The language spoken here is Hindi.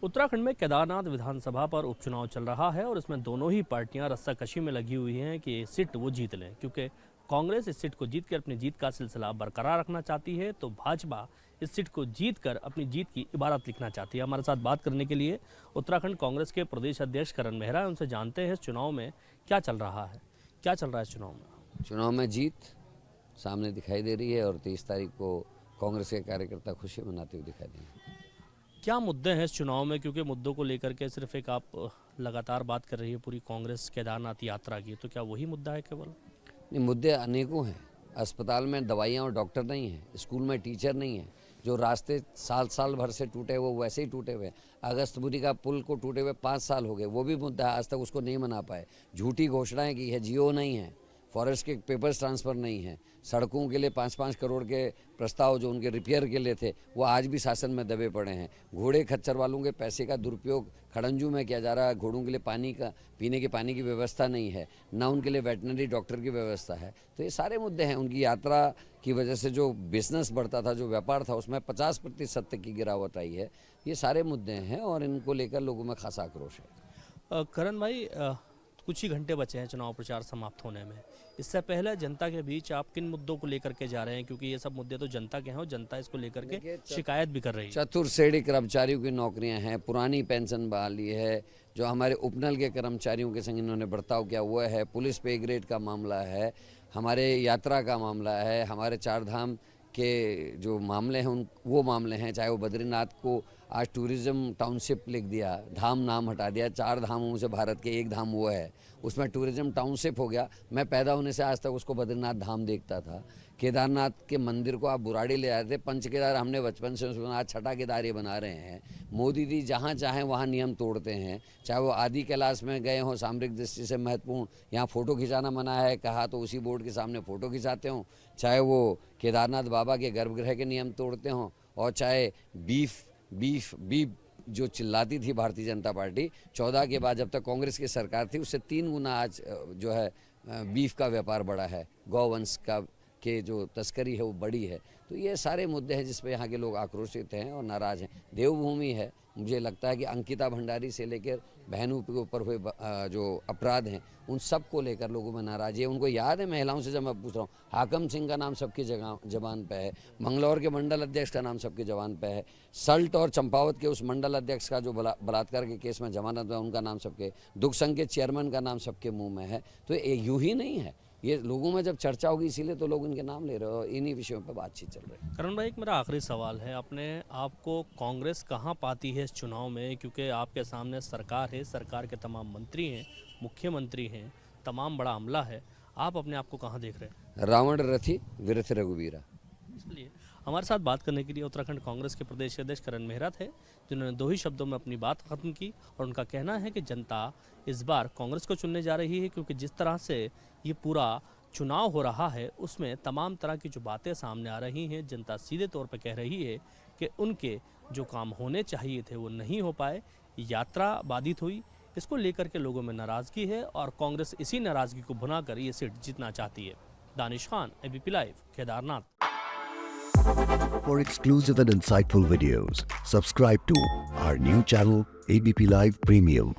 उत्तराखंड में केदारनाथ विधानसभा पर उपचुनाव चल रहा है और इसमें दोनों ही पार्टियां रस्साकशी में लगी हुई हैं कि ये सीट वो जीत लें, क्योंकि कांग्रेस इस सीट को जीतकर अपनी जीत का सिलसिला बरकरार रखना चाहती है तो भाजपा इस सीट को जीतकर अपनी जीत की इबारत लिखना चाहती है। हमारे साथ बात करने के लिए उत्तराखंड कांग्रेस के प्रदेश अध्यक्ष करण मेहरा, उनसे जानते हैं इस चुनाव में क्या चल रहा है, क्या चल रहा है इस चुनाव में। चुनाव में जीत सामने दिखाई दे रही है और 23 तारीख को कांग्रेस के कार्यकर्ता खुशी मनाते हुए दिखाई देंगे। क्या मुद्दे हैं इस चुनाव में, क्योंकि मुद्दों को लेकर के सिर्फ एक आप लगातार बात कर रही है पूरी कांग्रेस केदारनाथ यात्रा की, तो क्या वही मुद्दा है केवल? नहीं, मुद्दे अनेकों हैं। अस्पताल में दवाइयाँ और डॉक्टर नहीं हैं, स्कूल में टीचर नहीं है, जो रास्ते साल भर से टूटे वो वैसे ही टूटे हुए। अगस्तपुरी का पुल को टूटे हुए 5 साल हो गए, वो भी मुद्दा है, आज तक उसको नहीं मना पाए। झूठी घोषणाएं की है, जियो नहीं है, फॉरेस्ट के पेपर्स ट्रांसफ़र नहीं है, सड़कों के लिए 5-5 करोड़ के प्रस्ताव जो उनके रिपेयर के लिए थे वो आज भी शासन में दबे पड़े हैं। घोड़े खच्चर वालों के पैसे का दुरुपयोग खड़ंजू में किया जा रहा है। घोड़ों के लिए पीने के पानी की व्यवस्था नहीं है, ना उनके लिए वेटनरी डॉक्टर की व्यवस्था है। तो ये सारे मुद्दे हैं। उनकी यात्रा की वजह से जो बिजनेस बढ़ता था, जो व्यापार था, उसमें 50% तक की गिरावट आई है। ये सारे मुद्दे हैं और इनको लेकर लोगों में खासा आक्रोश है। करण भाई, कुछ ही घंटे बचे हैं चुनाव प्रचार समाप्त होने में। इससे पहले जनता के बीच आप किन मुद्दों को लेकर के जा रहे हैं, क्योंकि ये सब मुद्दे तो जनता के हैं और जनता इसको लेकर के शिकायत भी कर रही है। चतुर श्रेणी कर्मचारियों की नौकरियां हैं, पुरानी पेंशन बहाली है, जो हमारे उपनल के कर्मचारियों के संग इन्होंने बर्ताव किया हुआ है, पुलिस पे ग्रेड का मामला है, हमारे यात्रा का मामला है, हमारे 4 धाम के जो मामले हैं वो मामले हैं। चाहे वो बद्रीनाथ को आज टूरिज़्म टाउनशिप लिख दिया, धाम नाम हटा दिया। 4 धामों से भारत के एक धाम वो है, उसमें टूरिज़्म टाउनशिप हो गया। मैं पैदा होने से आज तक उसको बद्रीनाथ धाम देखता था। केदारनाथ के मंदिर को आप बुराड़ी ले आए थे, पंच केदार हमने बचपन से सुना, आज छठा केदार ये बना रहे हैं। मोदी जी जहाँ चाहें वहाँ नियम तोड़ते हैं। चाहे वो आदि कैलाश में गए हों, सामरिक दृष्टि से महत्वपूर्ण, यहाँ फ़ोटो खिंचाना मना है कहा तो उसी बोर्ड के सामने फ़ोटो खिंचाते हों। चाहे वो केदारनाथ बाबा के गर्भगृह के नियम तोड़ते हों, और चाहे बीफ जो चिल्लाती थी भारतीय जनता पार्टी 14 के बाद, जब तक कांग्रेस की सरकार थी, उससे 3 गुना आज जो है बीफ का व्यापार बढ़ा है, गौवंश का के जो तस्करी है वो बड़ी है। तो ये सारे मुद्दे हैं जिस पे यहाँ के लोग आक्रोशित हैं और नाराज़ हैं। देवभूमि है, मुझे लगता है कि अंकिता भंडारी से लेकर बहनों के ऊपर हुए जो अपराध हैं उन सब को लेकर लोगों में नाराज़गी है। उनको याद है, महिलाओं से जब मैं पूछ रहा हूँ, हाकम सिंह का नाम सबकी जबान पे है, मंगलौर के मंडल अध्यक्ष का नाम सबकी जबान पे है, सल्ट और चंपावत के उस मंडल अध्यक्ष का जो बलात्कार के केस में जमानत है उनका नाम सबके, दुख संघ के चेयरमैन का नाम सबके मुँह में है। तो ये यूँ ही नहीं है, ये लोगों में जब चर्चा होगी इसीलिए तो लोग इनके नाम ले रहे हो, इन्हीं विषयों पर बातचीत चल रही है। करण भाई, एक मेरा आखिरी सवाल है, अपने आपको कांग्रेस कहाँ पाती है इस चुनाव में, क्योंकि आपके सामने सरकार है, सरकार के तमाम मंत्री हैं, मुख्यमंत्री हैं, तमाम बड़ा अमला है, आप अपने आप को कहाँ देख रहे हैं? रावण रथी विरथ रघुवीरा। इसलिए हमारे साथ बात करने के लिए उत्तराखंड कांग्रेस के प्रदेश अध्यक्ष करण मेहरा थे, जिन्होंने 2 ही शब्दों में अपनी बात खत्म की। और उनका कहना है कि जनता इस बार कांग्रेस को चुनने जा रही है, क्योंकि जिस तरह से ये पूरा चुनाव हो रहा है उसमें तमाम तरह की जो बातें सामने आ रही हैं, जनता सीधे तौर पर कह रही है कि उनके जो काम होने चाहिए थे वो नहीं हो पाए, यात्रा बाधित हुई। इसको लेकर के लोगों में नाराज़गी है और कांग्रेस इसी नाराज़गी को भुनाकर ये सीट जीतना चाहती है। Danish Khan, ABP live, Kedarnath. For exclusive and insightful videos, subscribe to our new channel ABP Live Premium.